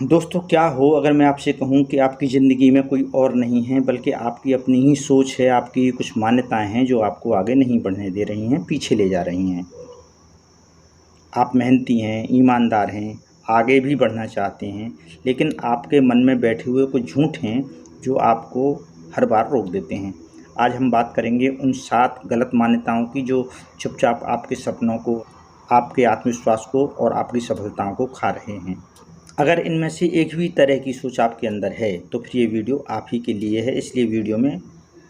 दोस्तों, क्या हो अगर मैं आपसे कहूँ कि आपकी ज़िंदगी में कोई और नहीं है बल्कि आपकी अपनी ही सोच है, आपकी कुछ मान्यताएँ हैं जो आपको आगे नहीं बढ़ने दे रही हैं, पीछे ले जा रही हैं। आप मेहनती हैं, ईमानदार हैं, आगे भी बढ़ना चाहते हैं, लेकिन आपके मन में बैठे हुए कुछ झूठ हैं जो आपको हर बार रोक देते हैं। आज हम बात करेंगे उन 7 गलत मान्यताओं की जो चुपचाप आपके सपनों को, आपके आत्मविश्वास को और आपकी सफलताओं को खा रहे हैं। अगर इनमें से एक भी तरह की सोच आपके अंदर है तो फिर ये वीडियो आप ही के लिए है, इसलिए वीडियो में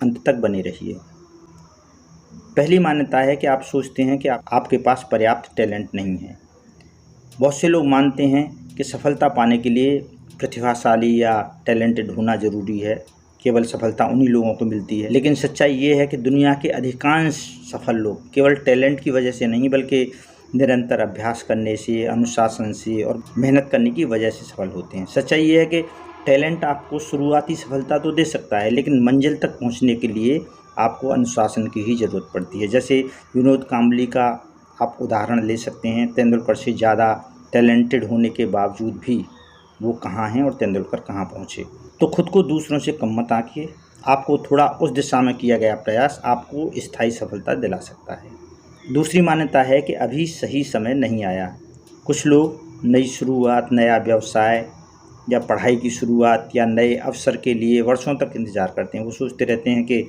अंत तक बने रहिए। पहली मान्यता है कि आप सोचते हैं कि आपके पास पर्याप्त टैलेंट नहीं है। बहुत से लोग मानते हैं कि सफलता पाने के लिए प्रतिभाशाली या टैलेंटेड होना ज़रूरी है, केवल सफलता उन्हीं लोगों को मिलती है। लेकिन सच्चाई ये है कि दुनिया के अधिकांश सफल लोग केवल टैलेंट की वजह से नहीं बल्कि निरंतर अभ्यास करने से, अनुशासन से और मेहनत करने की वजह से सफल होते हैं। सच्चाई ये है कि टैलेंट आपको शुरुआती सफलता तो दे सकता है, लेकिन मंजिल तक पहुंचने के लिए आपको अनुशासन की ही ज़रूरत पड़ती है। जैसे विनोद कांबली का आप उदाहरण ले सकते हैं। तेंदुलकर से ज़्यादा टैलेंटेड होने के बावजूद भी वो कहाँ हैं और तेंदुलकर कहाँ पहुँचे। तो खुद को दूसरों से कम मत आंकिए। आपको थोड़ा उस दिशा में किया गया प्रयास आपको स्थायी सफलता दिला सकता है। दूसरी मान्यता है कि अभी सही समय नहीं आया। कुछ लोग नई शुरुआत, नया व्यवसाय या पढ़ाई की शुरुआत या नए अवसर के लिए वर्षों तक इंतज़ार करते हैं। वो सोचते रहते हैं कि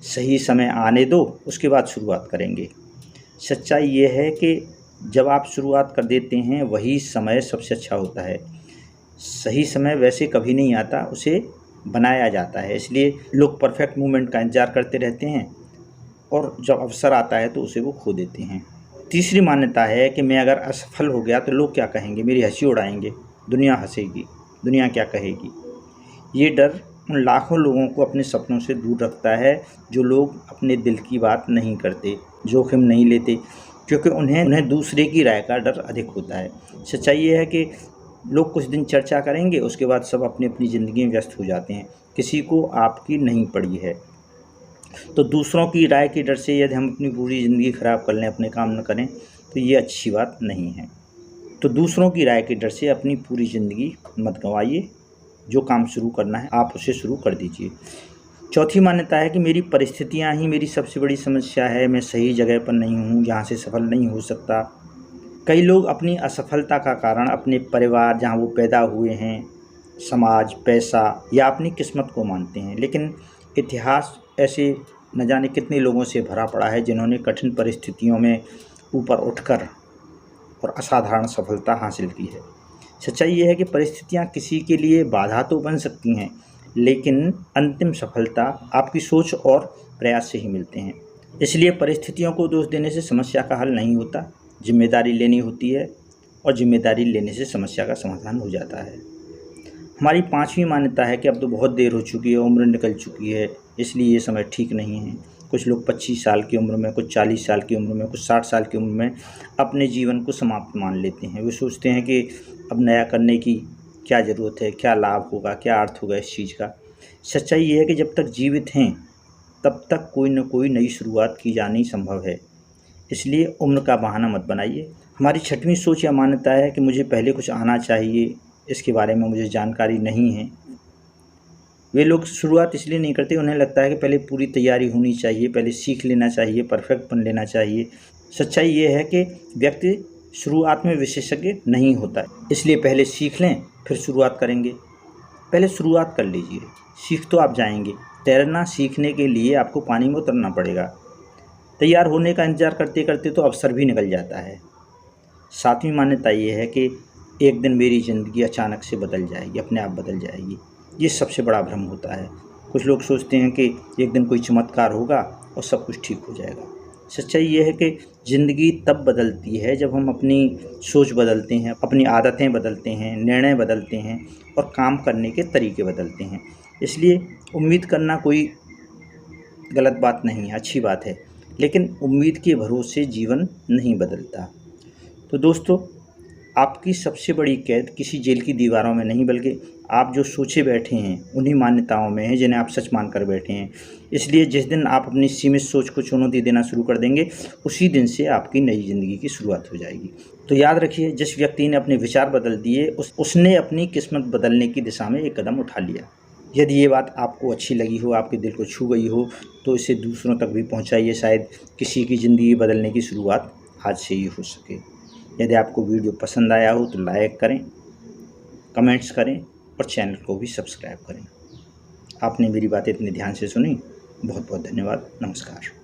सही समय आने दो, उसके बाद शुरुआत करेंगे। सच्चाई ये है कि जब आप शुरुआत कर देते हैं वही समय सबसे अच्छा होता है। सही समय वैसे कभी नहीं आता, उसे बनाया जाता है। इसलिए लोग परफेक्ट मोमेंट का इंतज़ार करते रहते हैं और जब अवसर आता है तो उसे वो खो देते हैं। तीसरी मान्यता है कि मैं अगर असफल हो गया तो लोग क्या कहेंगे, मेरी हंसी उड़ाएंगे, दुनिया हंसेगी, दुनिया क्या कहेगी। ये डर उन लाखों लोगों को अपने सपनों से दूर रखता है जो लोग अपने दिल की बात नहीं करते, जोखिम नहीं लेते, क्योंकि उन्हें दूसरे की राय का डर अधिक होता है। सच्चाई ये है कि लोग कुछ दिन चर्चा करेंगे, उसके बाद सब अपनी अपनी ज़िंदगी में व्यस्त हो जाते हैं, किसी को आपकी नहीं पड़ी है। तो दूसरों की राय के डर से यदि हम अपनी पूरी ज़िंदगी ख़राब कर लें, अपने काम न करें, तो ये अच्छी बात नहीं है। तो दूसरों की राय के डर से अपनी पूरी ज़िंदगी मत गंवाइए। जो काम शुरू करना है आप उसे शुरू कर दीजिए। चौथी मान्यता है कि मेरी परिस्थितियाँ ही मेरी सबसे बड़ी समस्या है, मैं सही जगह पर नहीं हूँ, यहाँ से सफल नहीं हो सकता। कई लोग अपनी असफलता का कारण अपने परिवार, जहाँ वो पैदा हुए हैं, समाज, पैसा या अपनी किस्मत को मानते हैं। लेकिन इतिहास ऐसे न जाने कितने लोगों से भरा पड़ा है जिन्होंने कठिन परिस्थितियों में ऊपर उठकर और असाधारण सफलता हासिल की है। सच्चाई ये है कि परिस्थितियाँ किसी के लिए बाधा तो बन सकती हैं, लेकिन अंतिम सफलता आपकी सोच और प्रयास से ही मिलते हैं। इसलिए परिस्थितियों को दोष देने से समस्या का हल नहीं होता, जिम्मेदारी लेनी होती है और जिम्मेदारी लेने से समस्या का समाधान हो जाता है। हमारी पांचवी मान्यता है कि अब तो बहुत देर हो चुकी है, उम्र निकल चुकी है, इसलिए ये समय ठीक नहीं है। कुछ लोग 25 साल की उम्र में, कुछ 40 साल की उम्र में, कुछ 60 साल की उम्र में अपने जीवन को समाप्त मान लेते हैं। वे सोचते हैं कि अब नया करने की क्या ज़रूरत है, क्या लाभ होगा, क्या अर्थ होगा इस चीज़ का। सच्चाई ये है कि जब तक जीवित हैं तब तक कोई न कोई नई शुरुआत की जानी संभव है, इसलिए उम्र का बहाना मत बनाइए। हमारी छठवीं सोच या मान्यता है कि मुझे पहले कुछ आना चाहिए, इसके बारे में मुझे जानकारी नहीं है। वे लोग शुरुआत इसलिए नहीं करते, उन्हें लगता है कि पहले पूरी तैयारी होनी चाहिए, पहले सीख लेना चाहिए, परफेक्ट बन लेना चाहिए। सच्चाई ये है कि व्यक्ति शुरुआत में विशेषज्ञ नहीं होता, इसलिए पहले सीख लें फिर शुरुआत करेंगे। पहले शुरुआत कर लीजिए, सीख तो आप जाएंगे। तैरना सीखने के लिए आपको पानी में उतरना पड़ेगा। तैयार होने का इंतज़ार करते करते तो अवसर भी निकल जाता है। सातवीं मान्यता ये है कि एक दिन मेरी ज़िंदगी अचानक से बदल जाएगी, अपने आप बदल जाएगी। ये सबसे बड़ा भ्रम होता है। कुछ लोग सोचते हैं कि एक दिन कोई चमत्कार होगा और सब कुछ ठीक हो जाएगा। सच्चाई ये है कि ज़िंदगी तब बदलती है जब हम अपनी सोच बदलते हैं, अपनी आदतें बदलते हैं, निर्णय बदलते हैं और काम करने के तरीके बदलते हैं। इसलिए उम्मीद करना कोई गलत बात नहीं है, अच्छी बात है, लेकिन उम्मीद के भरोसे जीवन नहीं बदलता। तो दोस्तों, आपकी सबसे बड़ी कैद किसी जेल की दीवारों में नहीं, बल्कि आप जो सोचे बैठे हैं उन्हीं मान्यताओं में है जिन्हें आप सच मानकर बैठे हैं। इसलिए जिस दिन आप अपनी सीमित सोच को चुनौती देना शुरू कर देंगे, उसी दिन से आपकी नई ज़िंदगी की शुरुआत हो जाएगी। तो याद रखिए, जिस व्यक्ति ने अपने विचार बदल दिए उसने अपनी किस्मत बदलने की दिशा में एक कदम उठा लिया। यदि ये बात आपको अच्छी लगी हो, आपके दिल को छू गई हो, तो इसे दूसरों तक भी पहुँचाइए। शायद किसी की ज़िंदगी बदलने की शुरुआत आज से ही हो सके। यदि आपको वीडियो पसंद आया हो तो लाइक करें, कमेंट्स करें और चैनल को भी सब्सक्राइब करें। आपने मेरी बातें इतने ध्यान से सुनी, बहुत बहुत धन्यवाद। नमस्कार।